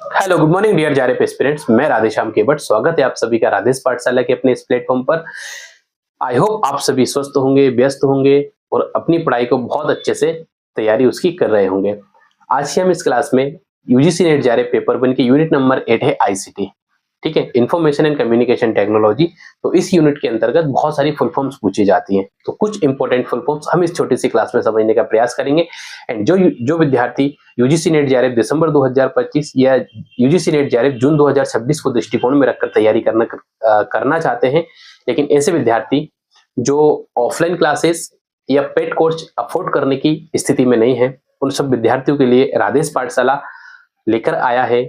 Hello, good morning dear JRF aspirants. मैं राधेश्याम केवट, स्वागत है आप सभी का राधेश पाठशाला के अपने इस प्लेटफॉर्म पर। आई होप आप सभी स्वस्थ होंगे, व्यस्त होंगे और अपनी पढ़ाई को बहुत अच्छे से तैयारी उसकी कर रहे होंगे। आज की हम इस क्लास में यूजीसी नेट जेआरएफ पेपर 1 की यूनिट नंबर 8 है आईसीटी। ठीक है, इंफॉर्मेशन एंड कम्युनिकेशन टेक्नोलॉजी। तो इस यूनिट के अंतर्गत बहुत सारी फुल फॉर्म्स पूछी जाती हैं। तो कुछ इंपॉर्टेंट फुल फॉर्म्स हम इस छोटी सी क्लास में समझने का प्रयास करेंगे। एंड जो विद्यार्थी यूजीसी नेट जेआरएफ दिसंबर 2025 या यूजीसी नेट जेआरएफ जून 2026 को दृष्टिकोण में रखकर तैयारी करना चाहते हैं, लेकिन ऐसे विद्यार्थी जो ऑफलाइन क्लासेस या पेड कोर्स अफोर्ड करने की स्थिति में नहीं है, उन सब विद्यार्थियों के लिए राधेश पाठशाला लेकर आया है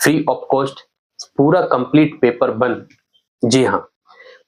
फ्री ऑफ कॉस्ट पूरा कंप्लीट पेपर 1। जी हाँ,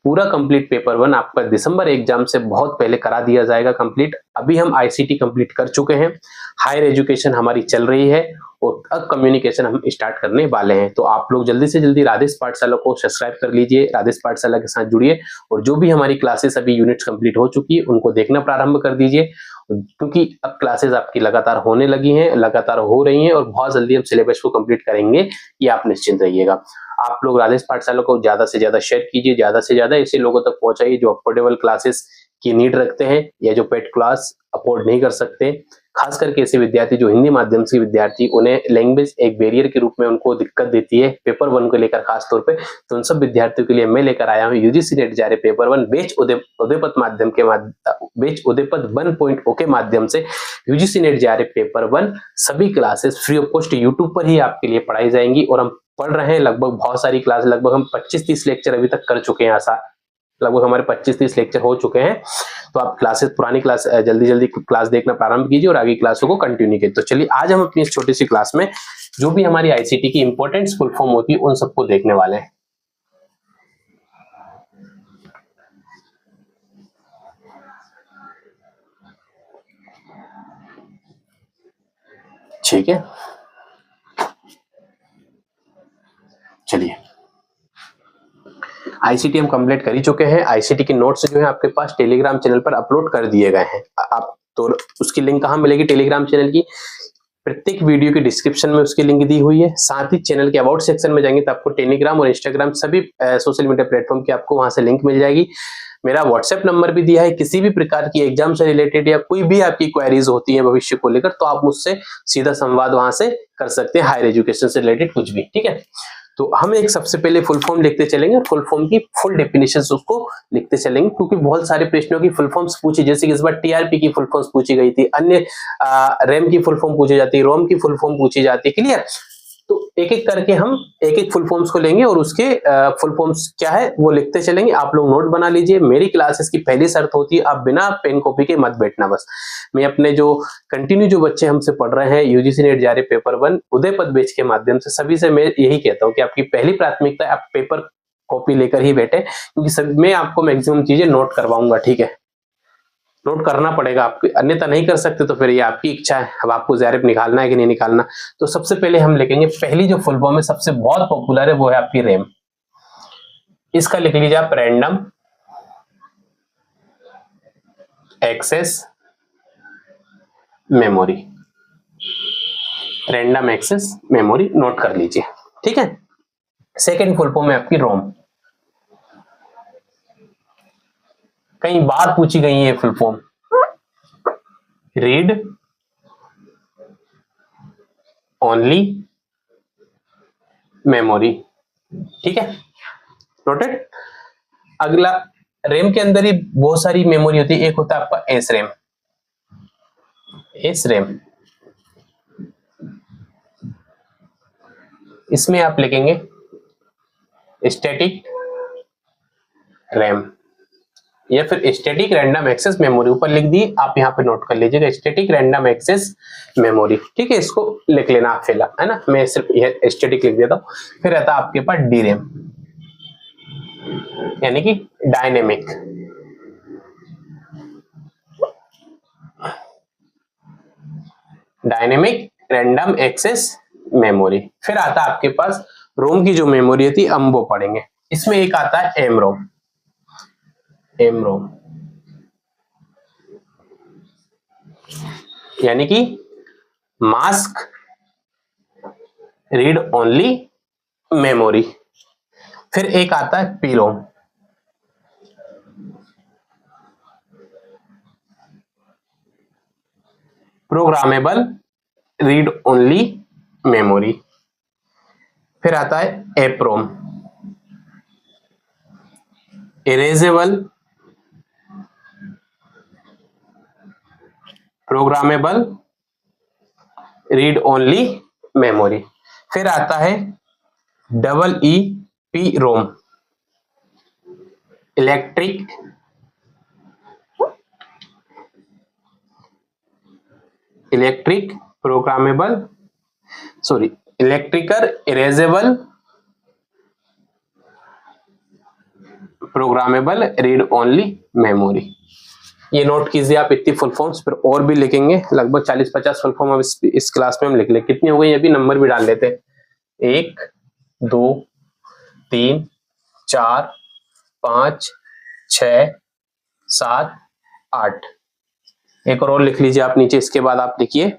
पूरा कंप्लीट पेपर 1 आपका दिसंबर एग्जाम से बहुत पहले करा दिया जाएगा कंप्लीट। अभी हम आईसीटी कंप्लीट कर चुके हैं, हायर एजुकेशन हमारी चल रही है और अब कम्युनिकेशन हम स्टार्ट करने वाले हैं। तो आप लोग जल्दी से जल्दी राधेश पाठशाला को सब्सक्राइब कर लीजिए, राधेश पाठशाला के साथ जुड़िए और जो भी हमारी क्लासेस अभी यूनिट्स कंप्लीट हो चुकी है उनको देखना प्रारंभ कर दीजिए, क्योंकि अब क्लासेस आपकी लगातार होने लगी हैं, लगातार हो रही हैं और बहुत जल्दी हम सिलेबस को कंप्लीट करेंगे, ये आप निश्चिंत रहिएगा। आप लोग राधेश पाठशाला को ज्यादा से ज्यादा शेयर कीजिए, ज्यादा से ज्यादा ऐसे लोगों तक पहुंचाइए जो अफोर्डेबल क्लासेस की नीड रखते हैं या जो पेड क्लास अफोर्ड नहीं कर सकते। खास करके ऐसे विद्यार्थी जो हिंदी माध्यम से विद्यार्थी, उन्हें लैंग्वेज एक बैरियर के रूप में उनको दिक्कत देती है पेपर 1 को लेकर खास तौर पे। तो उन सब विद्यार्थियों के लिए मैं लेकर आया हूँ यूजीसी नेट जेआरएफ पेपर 1 बेच उदयपत माध्यम के बेच उदयपत 1.0 के माध्यम से यूजीसी नेट जेआरएफ पेपर 1 सभी classes free of cost YouTube पर ही आपके लिए पढ़ाई जाएंगी। और हम पढ़ रहे हैं लगभग बहुत सारी क्लास, लगभग हम 25-30 लेक्चर अभी तक कर चुके हैं। ऐसा लगभग हमारे 25-30 लेक्चर हो चुके हैं। तो आप क्लासेस पुरानी क्लास जल्दी जल्दी क्लास देखना प्रारंभ कीजिए और आगे क्लासों को कंटिन्यू कीजिए। तो चलिए आज हम अपनी इस छोटी सी क्लास में जो भी हमारी आईसीटी की इंपॉर्टेंट फुल फॉर्म होती है उन सबको देखने वाले हैं। ठीक है, चलिए आईसीटी हम कंप्लीट कर ही चुके हैं। आईसीटी के नोट्स जो है आपके पास टेलीग्राम चैनल पर अपलोड कर दिए गए हैं। आप तो उसकी लिंक कहाँ मिलेगी टेलीग्राम चैनल की? प्रत्येक वीडियो के डिस्क्रिप्शन में उसकी लिंक दी हुई है। साथ ही चैनल के अबाउट सेक्शन में जाएंगे तो आपको टेलीग्राम और इंस्टाग्राम सभी सोशल मीडिया प्लेटफॉर्म की आपको वहां से लिंक मिल जाएगी। मेरा व्हाट्सएप नंबर भी दिया है, किसी भी प्रकार की एग्जाम से रिलेटेड या कोई भी आपकी क्वेरीज होती है भविष्य को लेकर तो आप मुझसे सीधा संवाद वहां से कर सकते हैं, हायर एजुकेशन से रिलेटेड कुछ भी। ठीक है, तो हम एक सबसे पहले फुल फॉर्म लिखते चलेंगे और फुल फॉर्म की फुल डेफिनेशन उसको लिखते चलेंगे, क्योंकि बहुत सारे प्रश्नों की फुल फॉर्म्स पूछी, जैसे कि इस बार टीआरपी की फुल फॉर्म्स पूछी गई थी, अन्य रैम की फुल फॉर्म पूछी जाती है, रोम की फुल फॉर्म पूछी जाती है। क्लियर? तो एक एक करके हम एक एक फुल फॉर्म्स को लेंगे और उसके फुल फॉर्म्स क्या है वो लिखते चलेंगे। आप लोग नोट बना लीजिए। मेरी क्लासेस की पहली शर्त होती है आप बिना पेन कॉपी के मत बैठना। बस मैं अपने जो कंटिन्यू जो बच्चे हमसे पढ़ रहे हैं यूजीसी नेट जेआरएफ पेपर 1 उदयपत बैच के माध्यम से, सभी से मैं यही कहता हूँ कि आपकी पहली प्राथमिकता आप पेपर कॉपी लेकर ही बैठे, क्योंकि मैं आपको मैक्सिमम चीजें नोट करवाऊंगा। ठीक है, नोट करना पड़ेगा आपको, अन्यथा नहीं कर सकते तो फिर ये आपकी इच्छा है, अब आपको जेआरएफ निकालना है कि नहीं निकालना। तो सबसे पहले हम लिखेंगे पहली जो फुल फॉर्म है सबसे बहुत पॉपुलर है वो है आपकी रैम। इसका लिख लीजिए आप random access memory. Random access memory note कर लीजिए। ठीक है, सेकेंड फुल फॉर्म है आपकी रोम। कई बार पूछी गई है full form, read only memory. ठीक है, नोटेड। अगला, रैम के अंदर ही बहुत सारी मेमोरी होती है। एक होता है आपका एस रैम। एस रैम, इसमें आप लिखेंगे स्टैटिक रैम या फिर स्टैटिक रैंडम एक्सेस मेमोरी। ऊपर लिख दी, आप यहाँ पे नोट कर लीजिएगा स्टैटिक रैंडम एक्सेस मेमोरी। ठीक है, इसको लिख लेना आप फिलहाल, है ना। मैं सिर्फ यह स्टैटिक लिख देता हूँ। फिर रहता है आपके पास डी रैम, यानी कि dynamic. Dynamic random access memory. फिर आता है आपके पास रोम की जो मेमोरी होती है, हम वो पढ़ेंगे। इसमें एक आता है एम रोम। एम रोम यानी कि मास्क रीड ओनली मेमोरी। फिर एक आता है PROM, programmable read only memory. फिर आता है EPROM, erasable programmable read only memory. फिर आता है double E P ROM, electric programmable electrical erasable programmable read only memory. ये नोट कीजिए आप इतनी फुल फॉर्म्स, फिर और भी लिखेंगे लगभग 40-50 फुल फॉर्म अब इस क्लास में हम लिख ले। कितनी हो गई अभी, नंबर भी डाल लेते हैं, 1 2 3 4 5 6 7 8। एक और लिख लीजिए आप नीचे। इसके बाद आप लिखिए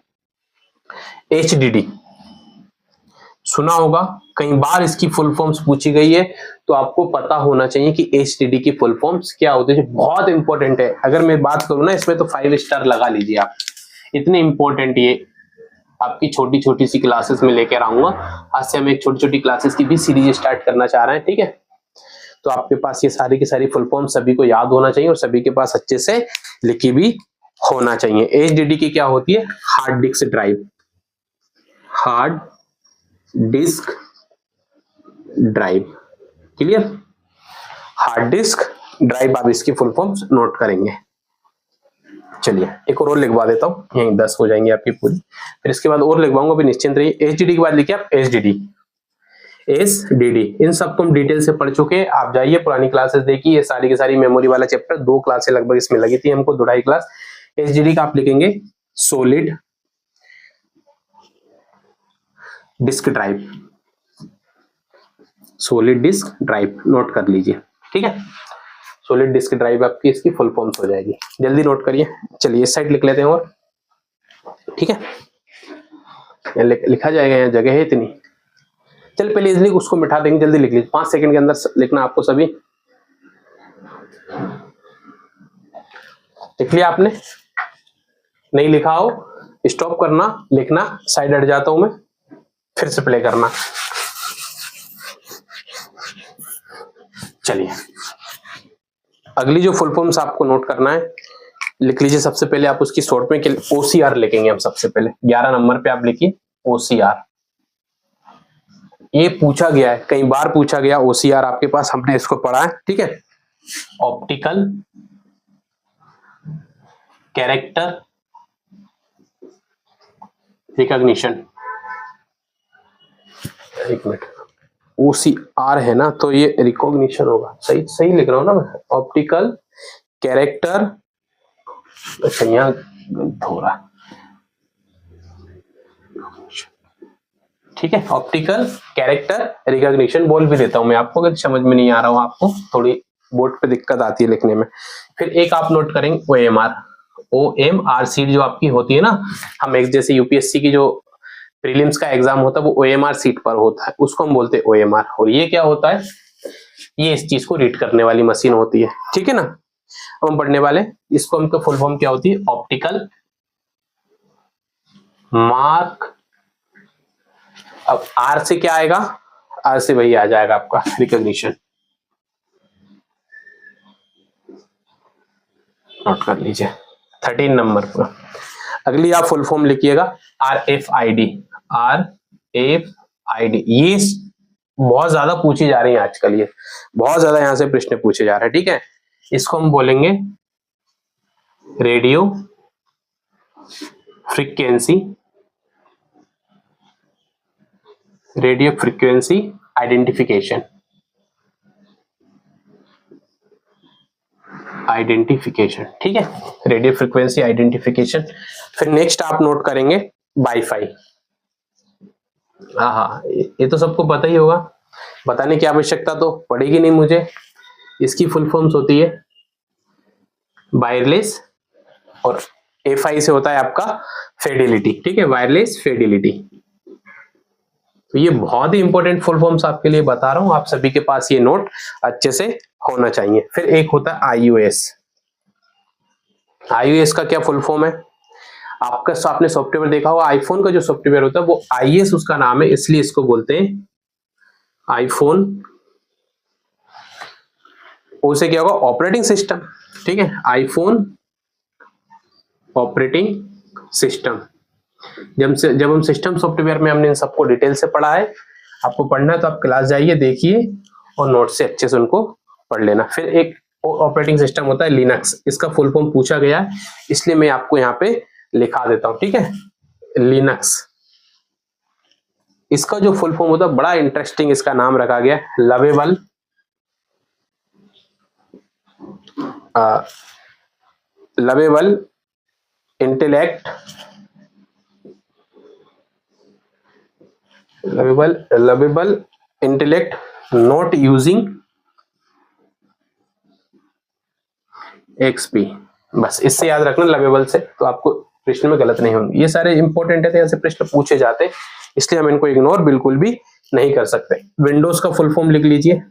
HDD। सुना होगा, कई बार इसकी फुल फॉर्म्स पूछी गई है, तो आपको पता होना चाहिए कि HDD की फुल फॉर्म्स क्या होती है। बहुत इंपॉर्टेंट है। अगर मैं बात करूं ना इसमें, तो 5 स्टार लगा लीजिए आप, इतने इंपॉर्टेंट ये आपकी छोटी छोटी सी क्लासेस में लेकर आऊंगा। आज से हम एक छोटी छोटी क्लासेस की भी सीरीज स्टार्ट करना चाह रहे हैं, ठीक है। तो आपके पास ये सारी की सारी फुल फॉर्म सभी को याद होना चाहिए और सभी के पास अच्छे से लिखी भी होना चाहिए। HDD की क्या होती है, hard disk drive, hard disk drive, clear. Hard disk drive, आप इसकी फुल फॉर्म्स नोट करेंगे। चलिए एक और लिखवा देता हूं, यहीं 10 हो जाएंगी आपकी पूरी। फिर इसके बाद और लिखवाऊंगा, भी निश्चिंत रहिए। HDD के बाद लिखिए आप HDD। इन सब को हम डिटेल से पढ़ चुके हैं। आप जाइए पुरानी क्लासेस देखिए, ये सारी की सारी मेमोरी वाला चैप्टर 2 क्लासें लगभग इसमें लगी थी हमको, 2.5 क्लास। HDD का आप लिखेंगे solid disk drive, solid disk drive, note कर लीजिए, ठीक है। सॉलिड डिस्क ड्राइव आपकी इसकी फुल फॉर्म्स हो जाएगी, जल्दी नोट करिए। चलिए इस साइड लिख लेते हैं और, ठीक है। लिखा जाएगा, यहाँ जगह है इतनी। चल पहले इजली उसको मिटा देंगे, जल्दी लिख लीजिए, 5 सेकंड के अंदर लिखना आपको सभी। लिख लिया आपने? नहीं लिखा हो स्टॉप करना, लिखना, साइड हट जाता हूं मैं, फिर से प्ले करना। चलिए अगली जो फुल फॉर्म्स आपको नोट करना है, लिख लीजिए। सबसे पहले आप उसकी शॉर्ट में OCR लिखेंगे हम सबसे पहले। 11 नंबर पे आप लिखिए OCR। ये पूछा गया है, कई बार पूछा गया OCR आपके पास, हमने इसको पढ़ा है, ठीक है। Optical character recognition. एक मिनट, OCR है ना, तो ये रिकॉग्निशन होगा, सही सही लिख रहा हूं ना मैं। ऑप्टिकल कैरेक्टर, अच्छा यहाँ हो रहा, ठीक है। ऑप्टिकल कैरेक्टर रिकॉग्निशन बोल भी देता हूं मैं आपको, अगर समझ में नहीं आ रहा हूं आपको, थोड़ी बोर्ड पे दिक्कत आती है लिखने में। फिर एक आप नोट करेंगे OMR सीट जो आपकी होती है ना, हम एक जैसे UPSC की जो प्रीलिम्स का एग्जाम होता है वो OMR सीट पर होता है, उसको हम बोलते हैं OMR। और ये क्या होता है, ये इस चीज को रीड करने वाली मशीन होती है, ठीक है ना। अब हम पढ़ने वाले, इसको हमको फुल फॉर्म क्या होती है, ऑप्टिकल मार्क। अब R से क्या आएगा, R से वही आ जाएगा आपका रिकॉग्निशन, नोट कर लीजिए 13 नंबर पर। अगली आप फुल फॉर्म लिखिएगा RFID। ये बहुत ज्यादा पूछी जा रही है आजकल, ये बहुत ज्यादा यहां से प्रश्न पूछे जा रहे हैं, ठीक है। इसको हम बोलेंगे रेडियो फ्रीक्वेंसी आइडेंटिफिकेशन, ठीक है, रेडियो फ्रीक्वेंसी आइडेंटिफिकेशन। फिर नेक्स्ट आप नोट करेंगे वाईफाई। हाँ, ये तो सबको पता ही होगा, बताने की आवश्यकता तो पड़ेगी नहीं मुझे। इसकी फुल फॉर्म्स होती है वायरलेस, और FI से होता है आपका फिडेलिटी, ठीक है, वायरलेस फिडेलिटी। तो ये बहुत ही इंपॉर्टेंट फुल फॉर्म्स आपके लिए बता रहा हूं, आप सभी के पास ये नोट अच्छे से होना चाहिए। फिर एक होता है iOS। iOS का क्या फुल फॉर्म है? आपने सॉफ्टवेयर देखा होगा, आईफोन का जो सॉफ्टवेयर होता है वो iOS उसका नाम है, इसलिए इसको बोलते हैं आईफोन। उसे क्या होगा? Operating system. ठीक है, आईफोन ऑपरेटिंग सिस्टम। जब हम सिस्टम सॉफ्टवेयर में हमने इन सबको डिटेल से पढ़ा है, आपको पढ़ना है तो आप क्लास जाइए, देखिए और नोट से अच्छे से उनको पढ़ लेना। फिर एक ऑपरेटिंग सिस्टम होता है लिनक्स, इसका फुल फॉर्म पूछा गया है, इसलिए मैं आपको यहाँ पे लिखा देता हूं। ठीक है, लिनक्स, इसका जो फुल फॉर्म होता है बड़ा इंटरेस्टिंग, इसका नाम रखा गया lovable lovable intellect lovable intellect not using XP. बस इससे याद रखना लवेबल से, तो आपको प्रश्न में गलत नहीं होंगे। ये सारे इंपॉर्टेंट है, तो ऐसे प्रश्न पूछे जाते हैं, इसलिए हम इनको इग्नोर बिल्कुल भी नहीं कर सकते। विंडोज का फुल फॉर्म लिख लीजिए।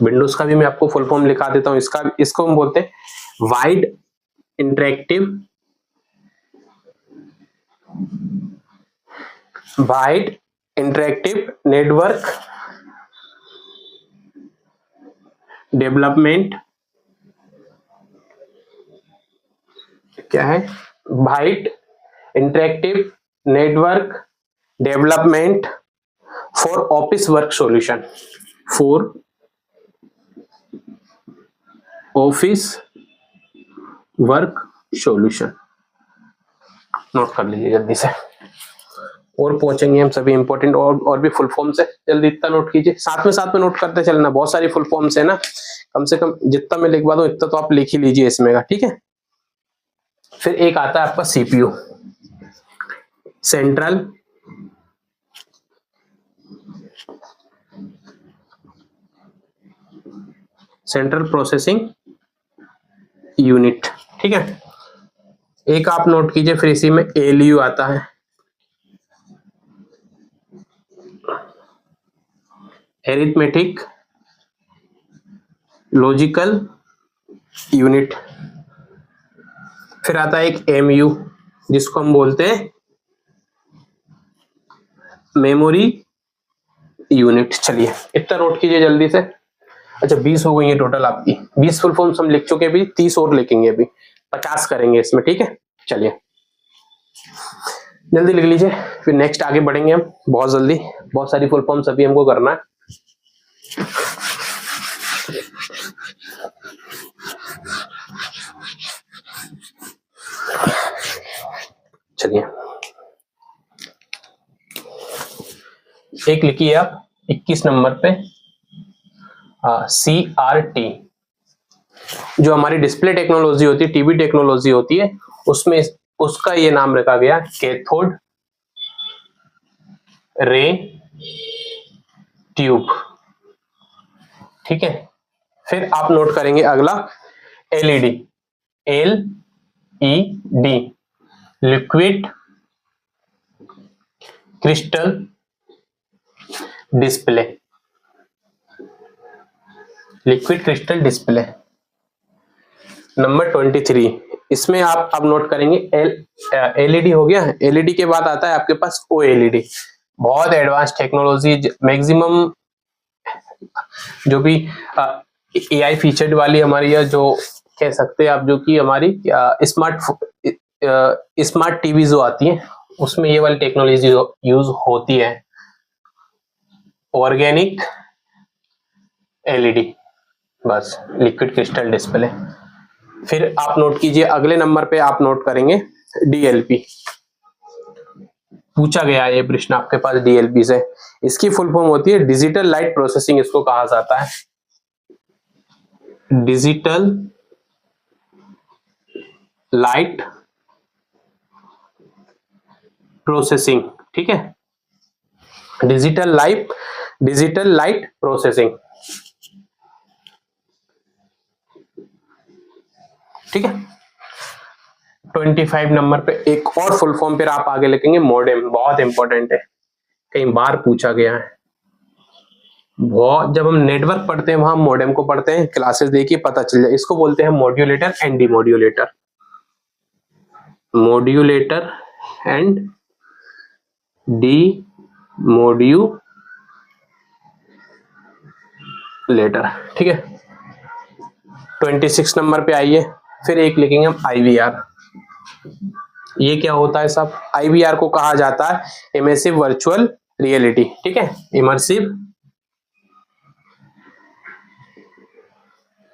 विंडोज का भी मैं आपको फुल फॉर्म लिखा देता हूं। इसको हम बोलते हैं वाइड इंटरेक्टिव नेटवर्क डेवलपमेंट। क्या है? Wide interactive network development for office work solution, for office work solution. Note कर लीजिए जल्दी से, और पहुंचेंगे हम सभी इंपॉर्टेंट और भी फुल फॉर्म से। जल्दी इतना नोट कीजिए, साथ में नोट करते चलना। बहुत सारी फुल फॉर्म्स है ना, कम से कम जितना मैं लिखवा दूं इतना तो आप लिख ही लीजिए इसमें का। ठीक है, फिर एक आता है आपका सीपीयू, सेंट्रल प्रोसेसिंग यूनिट। ठीक है, एक आप नोट कीजिए, फिर इसी में एलयू आता है, एरिथमेटिक लॉजिकल यूनिट। फिर आता है एक एमयू, जिसको हम बोलते हैं मेमोरी यूनिट। चलिए इतना नोट कीजिए जल्दी से। अच्छा 20 हो गई है टोटल आपकी, 20 फुल फॉर्म्स हम लिख चुके, भी 30 और लिखेंगे, अभी 50 करेंगे इसमें। ठीक है, चलिए जल्दी लिख लीजिए, फिर नेक्स्ट आगे बढ़ेंगे हम बहुत जल्दी। बहुत सारी फुल फॉर्म्स अभी हमको करना है। चलिए एक लिखिए आप 21 नंबर पे, CRT, जो हमारी डिस्प्ले टेक्नोलॉजी होती है, टीवी टेक्नोलॉजी होती है, उसमें उसका ये नाम रखा गया कैथोड रे ट्यूब। ठीक है, फिर आप नोट करेंगे अगला LED, LED liquid crystal display, liquid crystal display. Number 23, इसमें आप अब नोट करेंगे एलईडी हो गया। एलईडी के बाद आता है आपके पास ओएलईडी, बहुत एडवांस टेक्नोलॉजी, मैक्सिमम जो भी एआई फीचर्ड वाली हमारी, या जो कह सकते हैं आप, जो कि हमारी स्मार्ट टीवी जो आती है उसमें ये वाली टेक्नोलॉजी यूज होती है, ऑर्गेनिक एलईडी, बस लिक्विड क्रिस्टल डिस्प्ले। फिर आप नोट कीजिए अगले नंबर पे, आप नोट करेंगे डीएलपी। पूछा गया ये प्रश्न आपके पास डीएलपी से, इसकी फुल फॉर्म होती है डिजिटल लाइट प्रोसेसिंग, इसको कहा जाता है डिजिटल लाइट प्रोसेसिंग। ठीक है, डिजिटल लाइट प्रोसेसिंग। ठीक है, 25 नंबर पे एक और फुल फॉर्म फिर आप आगे लिखेंगे मॉडेम, बहुत इंपॉर्टेंट है, कई बार पूछा गया है बहुत। जब हम नेटवर्क पढ़ते हैं वहां मॉडेम को पढ़ते हैं, क्लासेस देखिए पता चल जाए। इसको बोलते हैं modulator and demodulator, modulator and demodulator, ठीक है। 26 नंबर पे आइए, फिर एक लिखेंगे हम आईवीआर। ये क्या होता है साहब? आईवीआर को कहा जाता है इमर्सिव वर्चुअल रियलिटी, ठीक है, इमर्सिव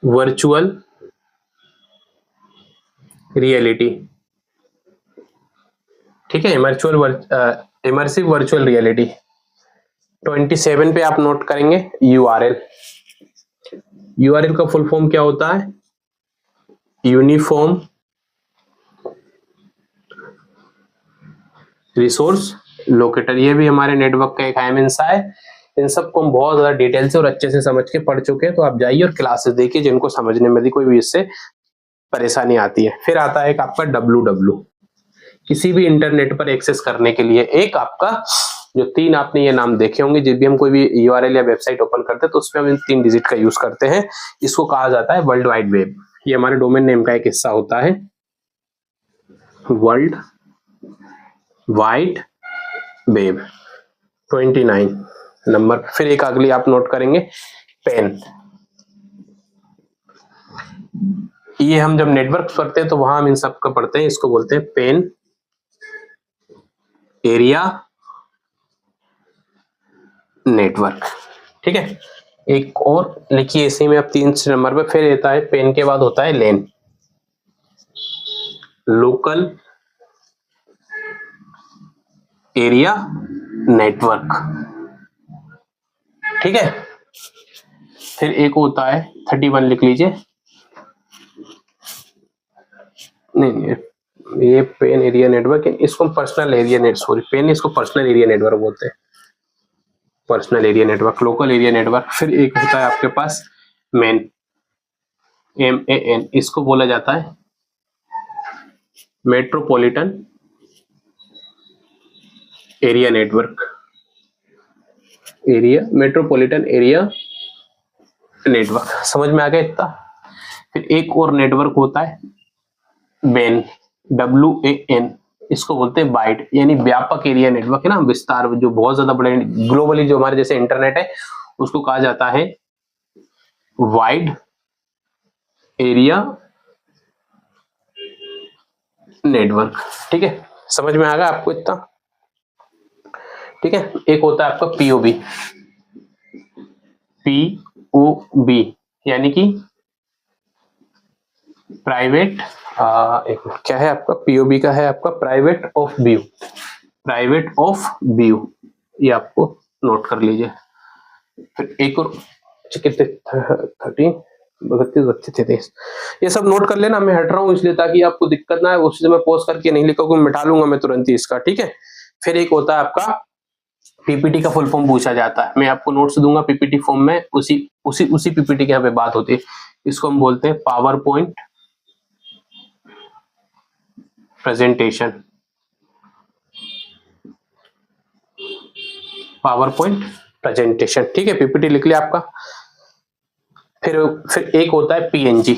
वर्चुअल रियलिटी, ठीक है, इमर्सिव वर्चुअल रियलिटी। 27 पे आप नोट करेंगे यूआरएल। यूआरएल का फुल फॉर्म क्या होता है? Uniform resource locator. ये भी हमारे नेटवर्क का एक अहम हिस्सा है। इन सबको हम बहुत ज्यादा डिटेल से और अच्छे से समझ के पढ़ चुके हैं, तो आप जाइए और क्लासेस देखिए जिनको समझने में भी कोई भी इससे परेशानी आती है। फिर आता है एक आपका www, किसी भी इंटरनेट पर एक्सेस करने के लिए एक आपका जो 3 आपने ये नाम देखे होंगे, जब भी हम कोई भी यूआरएल या वेबसाइट ओपन करते हैं तो उसमें हम इन 3 डिजिट का यूज करते हैं। इसको कहा जाता है वर्ल्ड वाइड वेब। ये हमारे डोमेन नेम का एक हिस्सा होता है, वर्ल्ड वाइड वेब। 29 नंबर। फिर एक अगली आप नोट करेंगे पेन। ये हम जब नेटवर्क पढ़ते हैं तो वहां हम इन सब का पढ़ते हैं, इसको बोलते हैं पेन एरिया नेटवर्क, ठीक है। एक और लिखिए इसी में, अब 3 नंबर पे फिर आता है पेन के बाद होता है लेन, लोकल एरिया नेटवर्क, ठीक है। फिर एक होता है 31, लिख लीजिए, नहीं ये पेन एरिया नेटवर्क, इसको personal area net, sorry PAN, इसको पर्सनल एरिया नेटवर्क बोलते हैं, personal area network, local area network. फिर एक होता है आपके पास मैन, MAN, इसको बोला जाता है metropolitan area network, metropolitan area network. समझ में आ गया इतना। फिर एक और नेटवर्क होता है WAN, WAN, इसको बोलते हैं वाइड, यानी व्यापक एरिया नेटवर्क, है ना, विस्तार, जो बहुत ज्यादा बड़े ग्लोबली जो हमारे जैसे इंटरनेट है उसको कहा जाता है वाइड एरिया नेटवर्क, ठीक है। समझ में आ गया आपको इतना, ठीक है। एक होता है आपका POB, POB यानी कि प्राइवेट, क्या है आपका POB का है आपका private of view, private of view, ये आपको नोट कर लीजिए। फिर एक और कितने 30 32 33, ये सब नोट कर लेना। मैं हट रहा हूँ इसलिए ताकि आपको दिक्कत ना है, उसी से मैं पोस्ट करके नहीं लिखा, मिटा लूंगा मैं तुरंत ही इसका, ठीक है। फिर एक होता है आपका PPT का फुल फॉर्म पूछा जाता है, मैं आपको नोट्स दूंगा PPT फॉर्म में, उसी PPT के यहाँ पे बात होती है। इसको हम बोलते हैं power point presentation, power point presentation, ठीक है। PPT लिख लिया आपका। फिर एक होता है PNG,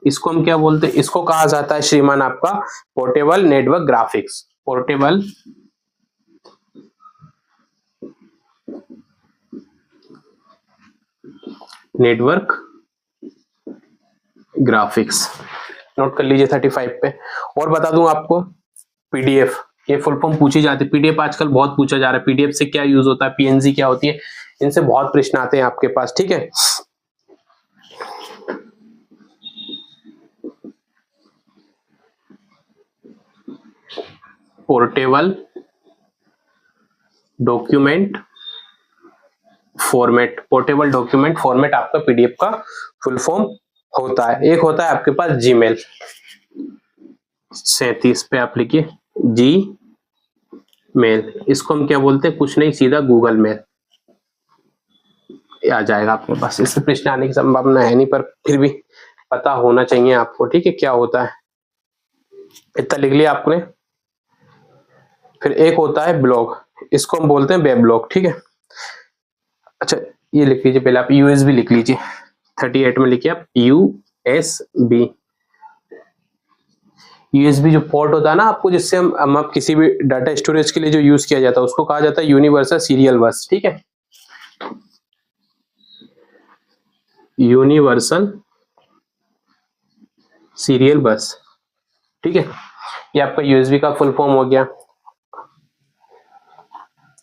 इसको हम क्या बोलते हैं? इसको कहा जाता है श्रीमान आपका portable network graphics, portable network graphics, note कर लीजिए 35 पे। और बता दूं आपको PDF, ये फुल फॉर्म पूछी जाती है। PDF आजकल बहुत पूछा जा रहा है, PDF से क्या यूज होता है, PNG क्या होती है, इनसे बहुत प्रश्न आते हैं आपके पास, ठीक है। Portable document format, portable document format आपका PDF का फुल फॉर्म होता है। एक होता है आपके पास Gmail, 37 पे आप लिखिए Gmail, इसको हम क्या बोलते हैं? कुछ नहीं, सीधा गूगल मेल आ जाएगा आपके पास। इससे प्रश्न आने की संभावना है नहीं, पर फिर भी पता होना चाहिए आपको, ठीक है, क्या होता है। इतना लिख लिया आपने। फिर एक होता है ब्लॉग, इसको हम बोलते हैं वेब ब्लॉग, ठीक है। अच्छा ये लिख लीजिए पहले आप, यूएसबी लिख लीजिए, 38 में लिखिए आप यूएसबी। यूएसबी जो पोर्ट होता है ना आपको, जिससे हम आप किसी भी डाटा स्टोरेज के लिए जो यूज किया जाता है उसको कहा जाता है यूनिवर्सल सीरियल बस, ठीक है। यूनिवर्सल सीरियल बस, ठीक है। ये आपका यूएसबी का फुल फॉर्म हो गया।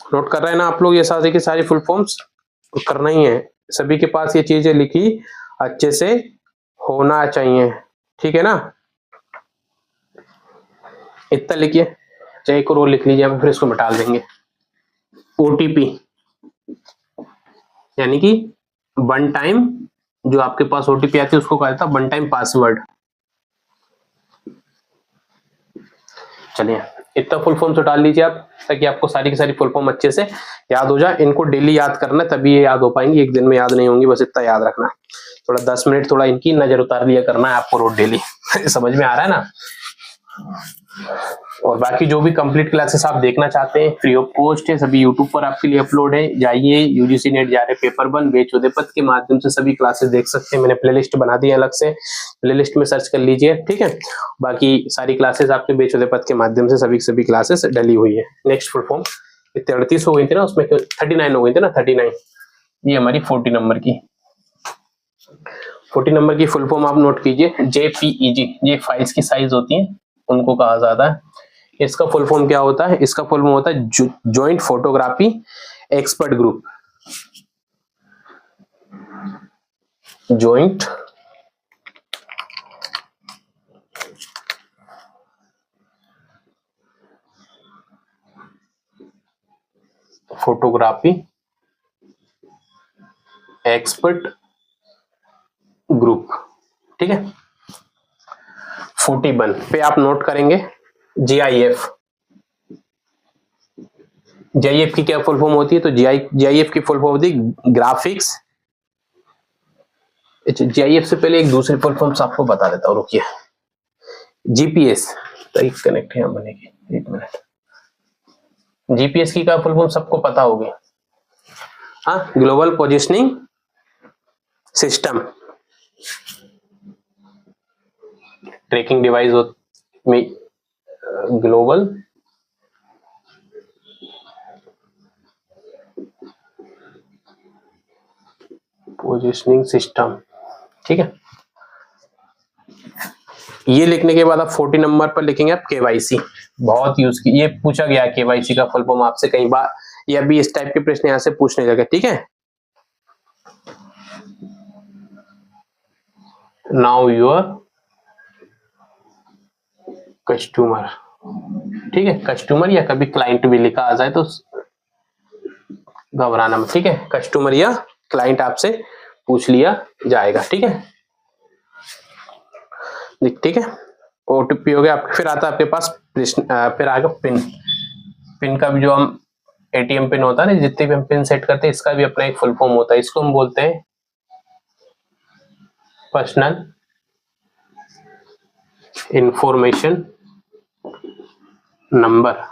नोट कर रहे हैं ना आप लोग ये सारे के सारे फुल फॉर्म्स? तो करना ही है, सभी के पास ये चीजें लिखी अच्छे से होना चाहिए, ठीक है ना। इतना लिखिए, चाहे एक और लिख लीजिए, फिर इसको मिटा देंगे। ओटीपी यानी कि वन टाइम, जो आपके पास ओटीपी आती है उसको कहा जाता है वन टाइम पासवर्ड। चलिए इतना फुल फॉर्म तो डाल लीजिए आप, ताकि आपको सारी की सारी फुल फॉर्म अच्छे से याद हो जाए। इनको डेली याद करना है, तभी ये याद हो पाएंगी, एक दिन में याद नहीं होंगी, बस इतना याद रखना। थोड़ा 10 मिनट थोड़ा इनकी नजर उतार लिया करना है आपको रोज डेली। समझ में आ रहा है ना। और बाकी जो भी कंप्लीट क्लासेस आप देखना चाहते हैं फ्री ऑफ कॉस्ट है, सभी यूट्यूब पर आपके लिए अपलोड है। जाइए यूजीसी नेट जा रहे पेपर 1 बैच उदयपत के माध्यम से सभी क्लासेस देख सकते हैं। मैंने प्लेलिस्ट बना दी है अलग से, प्लेलिस्ट में सर्च कर लीजिए, ठीक है। बाकी सारी क्लासेस आपके बैच उदयपत के माध्यम से सभी क्लासेस डली हुई है। नेक्स्ट फुल फॉर्म 38 हो गई थी ना, उसमें 39 हो गई थी ना, 39। ये हमारी 40 नंबर की 40 नंबर की फुल फॉर्म आप नोट कीजिए, जेपीईजी। ये फाइल्स की साइज होती है, उनको कहा जाता है। इसका फुल फॉर्म क्या होता है? इसका फुल फॉर्म होता है joint photography expert group. Joint photography expert group, ठीक है। 41 पे आप नोट करेंगे जीआईएफ। जीआईएफ की क्या फुल फॉर्म होती है? तो जीआईएफ की फुल फॉर्म होती है ग्राफिक्स। जीआईएफ से पहले एक दूसरी फुल फॉर्म आपको बता देता हूं, रुकिए। जीपीएस तरीक कनेक्ट है बनेगी, एक मिनट। जीपीएस की क्या फुल फॉर्म सबको पता होगी, हाँ, global positioning system. Tracking device में ग्लोबल पोजिशनिंग सिस्टम, ठीक है। ये लिखने के बाद आप 40 नंबर पर लिखेंगे आप केवाईसी। बहुत यूज की, ये पूछा गया केवाईसी का फुल फॉर्म आपसे कई बार, या भी इस टाइप के प्रश्न यहां से पूछने लगे, ठीक है। नाउ योर कस्टमर, ठीक है। कस्टमर या कभी क्लाइंट भी लिखा आ जाए तो घबराना मत, ठीक है। कस्टमर या क्लाइंट आपसे पूछ लिया जाएगा, ठीक है, ठीक है। ओटीपी हो गया आपके, फिर आता है आपके पास फिर आएगा पिन। पिन का भी जो हम एटीएम पिन होता है ना, जितने भी हम पिन सेट करते हैं, इसका भी अपना एक फुल फॉर्म होता है। इसको हम बोलते हैं पर्सनल इंफॉर्मेशन नंबर,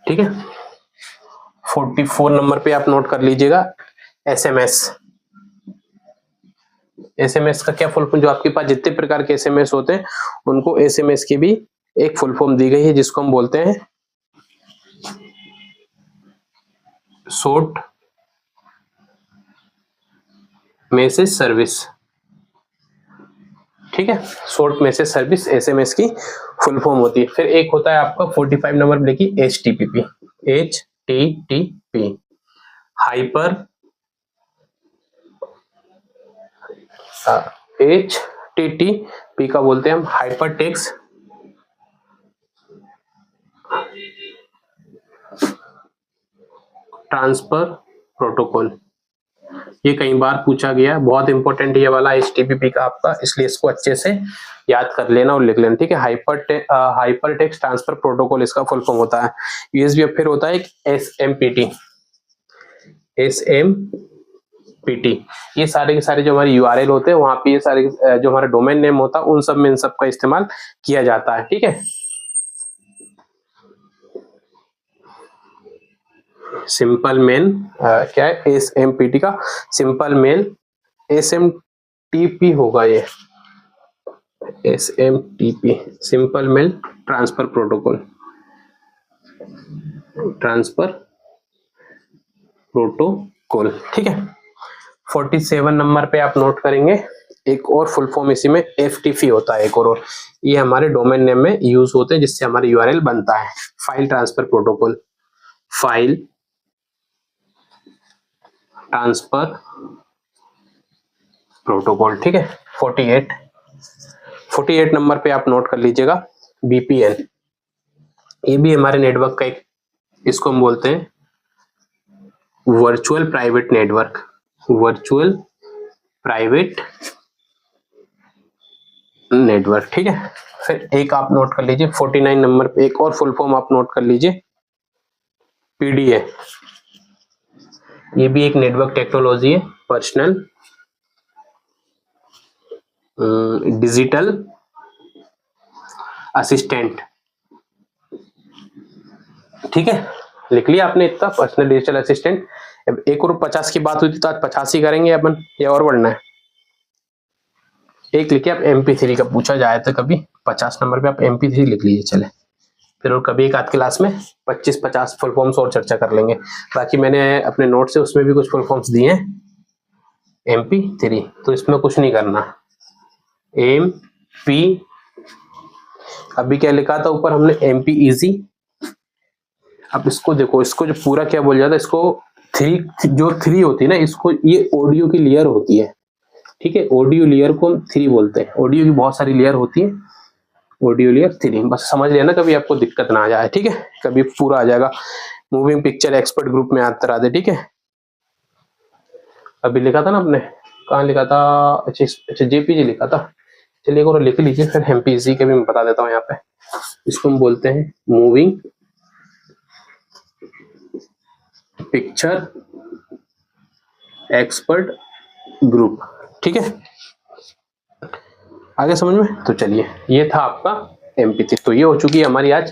ठीक है। 44 नंबर पे आप नोट कर लीजिएगा एसएमएस। एसएमएस का क्या फुल फॉर्म? जो आपके पास जितने प्रकार के एसएमएस होते हैं उनको एसएमएस की भी एक फुल फॉर्म दी गई है, जिसको हम बोलते हैं शॉर्ट मैसेज सर्विस, ठीक है। शॉर्ट मैसेज सर्विस एसएमएस की फुल फॉर्म होती है। फिर एक होता है आपका 45 नंबर लिखिए एचटीटीपी। एचटीटीपी हाइपर एचटीटीपी का बोलते हैं हम हाइपर टेक्स्ट ट्रांसफर प्रोटोकॉल। ये कई बार पूछा गया, बहुत इंपॉर्टेंट ये वाला एचटीटीपी का आपका, इसलिए इसको अच्छे से याद कर लेना और लिख लेना, ठीक है। हाइपर टेक्स्ट ट्रांसफर प्रोटोकॉल इसका फुल फॉर्म होता है। यूएसबी फिर होता है एसएमपीटी। एसएमपीटी PT, ये सारे के सारे जो हमारे URL होते हैं वहां पे ये सारे जो हमारा डोमेन नेम होता है उन सब में इन सब का इस्तेमाल किया जाता है। ठीक है, सिंपल मेल क्या है, SMPT का सिंपल मेल, SMTP होगा ये, SMTP simple mail transfer protocol, transfer protocol. ठीक है, 47 नंबर पे आप नोट करेंगे एक और फुल फॉर्म इसी में FTP होता है एक और ये हमारे डोमेन नेम में यूज होते हैं जिससे हमारे URL बनता है, file transfer protocol, file transfer protocol. ठीक है, 48 नंबर पे आप नोट कर लीजिएगा VPN, ये भी हमारे नेटवर्क का एक, इसको हम बोलते हैं virtual private network, virtual private network. ठीक है, फिर एक आप नोट कर लीजिए 49 नंबर पे एक और फुल फॉर्म आप नोट कर लीजिए PDA, ये भी एक नेटवर्क टेक्नोलॉजी है, पर्सनल डिजिटल असिस्टेंट। ठीक है, लिख लिया आपने इतना, पर्सनल डिजिटल असिस्टेंट। अब एक और 50 की बात हुई थी तो आज 50 ही करेंगे अपन, या और बढ़ना है? एक लिखिए आप MP3 का पूछा जाए तो कभी 50 नंबर पे आप MP3 लिख लीजिए, चले फिर और कभी एक आध क्लास में 25-50 फुल फॉर्म्स और चर्चा कर लेंगे। बाकी मैंने अपने नोट से उसमें भी कुछ फुल फॉर्म्स दिए हैं MP3, तो इसमें कुछ नहीं करना। MP अभी क्या लिखा था ऊपर हमने MP इजी, अब इसको देखो, इसको जो पूरा क्या बोल जाता है, इसको जो 3 होती है ना, इसको ये ऑडियो की लेयर होती है। ठीक है, ऑडियो लेयर को हम 3 बोलते हैं, ऑडियो की बहुत सारी लेयर होती है, ऑडियो लेयर 3, बस समझ लेना कभी आपको दिक्कत ना आ जाए। ठीक है, कभी पूरा आ जाएगा, मूविंग पिक्चर एक्सपर्ट ग्रुप में आता रहा। ठीक है, अभी लिखा था ना आपने, कहाँ लिखा था, अच्छा JPG लिखा था, चलिए और लिख लीजिए, फिर MPG के भी मैं बता देता हूँ यहाँ पे। इसको हम बोलते हैं मूविंग पिक्चर एक्सपर्ट ग्रुप। ठीक है, आगे समझ में? तो चलिए, ये था आपका MP3, तो ये हो चुकी है हमारी आज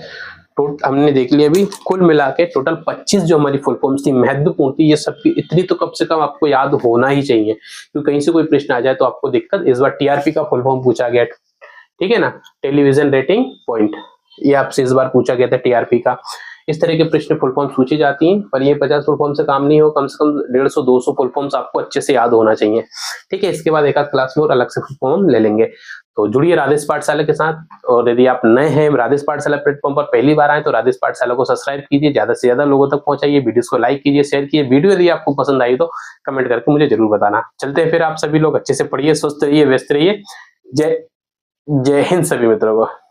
हमने देख लिया अभी कुल मिला के टोटल 25 जो हमारी फुल फॉर्म्स थी, महत्वपूर्ण थी ये सब की, इतनी तो कम से कम आपको याद होना ही चाहिए, क्योंकि कहीं से कोई प्रश्न आ जाए तो आपको दिक्कत। इस बार TRP का फुल फॉर्म पूछा गया, ठीक है ना, टेलीविजन रेटिंग पॉइंट, ये आपसे इस बार पूछा गया था TRP का। इस तरह के प्रश्न फुल फॉर्म पूछी जाती हैं, पर ये 50 फुल फॉर्म से काम नहीं हो, कम से कम 150-200 फुल फॉर्म्स आपको अच्छे से याद होना चाहिए। ठीक है, इसके बाद एक आध क्लास में और अलग से फुल फॉर्म ले लेंगे। तो जुड़िए राधेश पाठशाला के साथ, और यदि आप नए हैं राधेश पाठशाला प्लेटफॉर्म पर पहली बार आए तो राधेश पाठशाला को सब्सक्राइब कीजिए, ज्यादा से ज्यादा लोगों तक पहुंचाइए, वीडियोस को लाइक कीजिए, शेयर कीजिए। वीडियो यदि आपको पसंद आई तो कमेंट करके मुझे जरूर बताना। चलते हैं फिर, आप सभी लोग अच्छे से पढ़िए, स्वस्थ रहिए, व्यस्त रहिए। जय हिंद सभी मित्रों को।